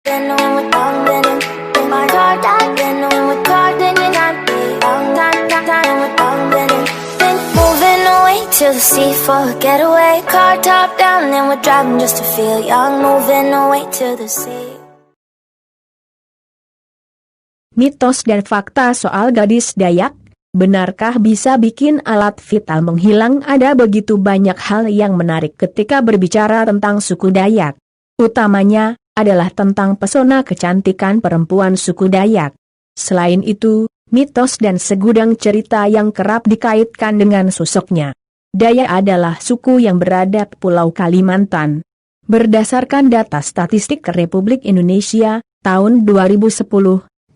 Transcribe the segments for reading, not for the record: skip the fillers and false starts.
To the sea for a getaway, car top down, and we're driving just to feel young, moving away to the sea. Mitos dan fakta soal gadis Dayak, benarkah bisa bikin alat vital menghilang? Ada begitu banyak hal yang menarik ketika berbicara tentang suku Dayak. Utamanya adalah tentang pesona kecantikan perempuan suku Dayak. Selain itu, mitos dan segudang cerita yang kerap dikaitkan dengan sosoknya. Dayak adalah suku yang berada di Pulau Kalimantan. Berdasarkan data statistik Republik Indonesia, tahun 2010,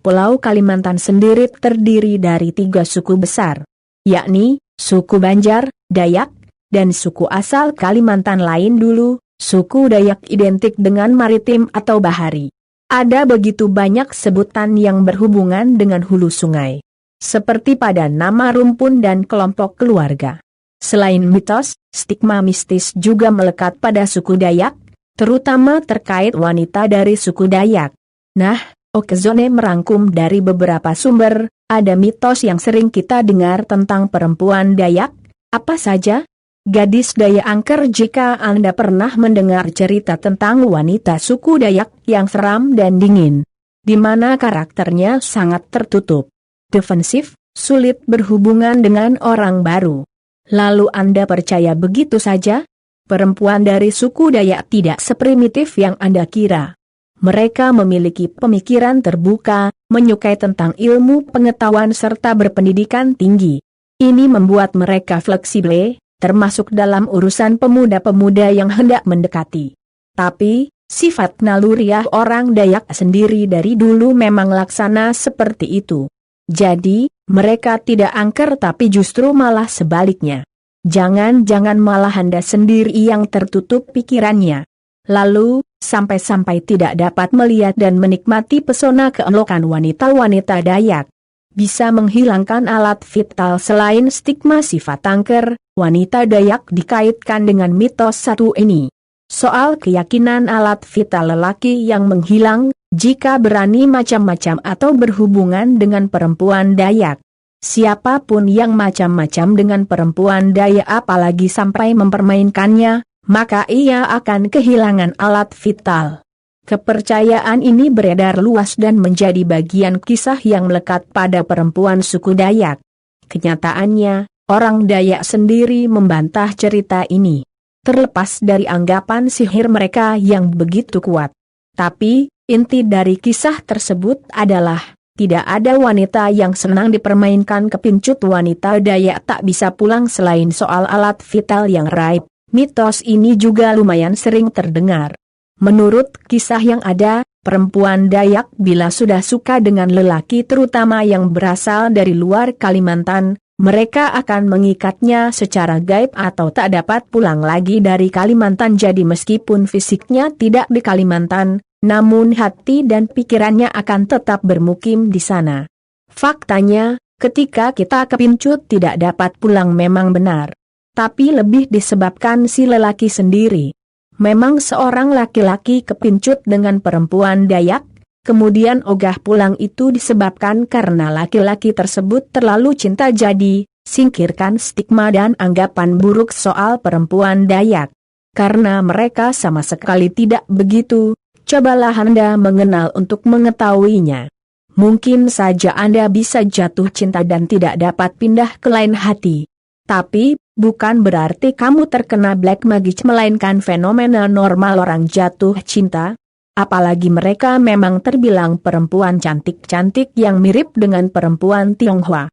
Pulau Kalimantan sendiri terdiri dari 3 suku besar, yakni suku Banjar, Dayak, dan suku asal Kalimantan lain dulu, suku Dayak identik dengan maritim atau bahari. Ada begitu banyak sebutan yang berhubungan dengan hulu sungai, seperti pada nama rumpun dan kelompok keluarga. Selain mitos, stigma mistis juga melekat pada suku Dayak, terutama terkait wanita dari suku Dayak. Nah, Okezone merangkum dari beberapa sumber, ada mitos yang sering kita dengar tentang perempuan Dayak. Apa saja? Gadis Dayak angker. Jika Anda pernah mendengar cerita tentang wanita suku Dayak yang seram dan dingin, di mana karakternya sangat tertutup, defensif, sulit berhubungan dengan orang baru, lalu Anda percaya begitu saja? Perempuan dari suku Dayak tidak seprimitif yang Anda kira. Mereka memiliki pemikiran terbuka, menyukai tentang ilmu pengetahuan serta berpendidikan tinggi. Ini membuat mereka fleksibel, termasuk dalam urusan pemuda-pemuda yang hendak mendekati. Tapi, sifat naluriah orang Dayak sendiri dari dulu memang laksana seperti itu. Jadi, mereka tidak angker tapi justru malah sebaliknya. Jangan-jangan malah Anda sendiri yang tertutup pikirannya. Lalu, sampai-sampai tidak dapat melihat dan menikmati pesona keelokan wanita-wanita Dayak. Bisa menghilangkan alat vital. Selain stigma sifat angker, wanita Dayak dikaitkan dengan mitos satu ini. Soal keyakinan alat vital lelaki yang menghilang, jika berani macam-macam atau berhubungan dengan perempuan Dayak. Siapapun yang macam-macam dengan perempuan Dayak apalagi sampai mempermainkannya, maka ia akan kehilangan alat vital. Kepercayaan ini beredar luas dan menjadi bagian kisah yang melekat pada perempuan suku Dayak. Kenyataannya, orang Dayak sendiri membantah cerita ini. Terlepas dari anggapan sihir mereka yang begitu kuat. Tapi, inti dari kisah tersebut adalah, tidak ada wanita yang senang dipermainkan. Kepincut wanita Dayak tak bisa pulang. Selain soal alat vital yang raib, mitos ini juga lumayan sering terdengar. Menurut kisah yang ada, perempuan Dayak bila sudah suka dengan lelaki terutama yang berasal dari luar Kalimantan, mereka akan mengikatnya secara gaib atau tak dapat pulang lagi dari Kalimantan. Jadi meskipun fisiknya tidak di Kalimantan, namun hati dan pikirannya akan tetap bermukim di sana. Faktanya, ketika kita kepincut tidak dapat pulang memang benar. Tapi lebih disebabkan si lelaki sendiri. Memang seorang laki-laki kepincut dengan perempuan Dayak, kemudian ogah pulang itu disebabkan karena laki-laki tersebut terlalu cinta. Jadi, singkirkan stigma dan anggapan buruk soal perempuan Dayak. Karena mereka sama sekali tidak begitu, cobalah Anda mengenal untuk mengetahuinya. Mungkin saja Anda bisa jatuh cinta dan tidak dapat pindah ke lain hati. Tapi, bukan berarti kamu terkena black magic, melainkan fenomena normal orang jatuh cinta. Apalagi mereka memang terbilang perempuan cantik-cantik yang mirip dengan perempuan Tionghoa.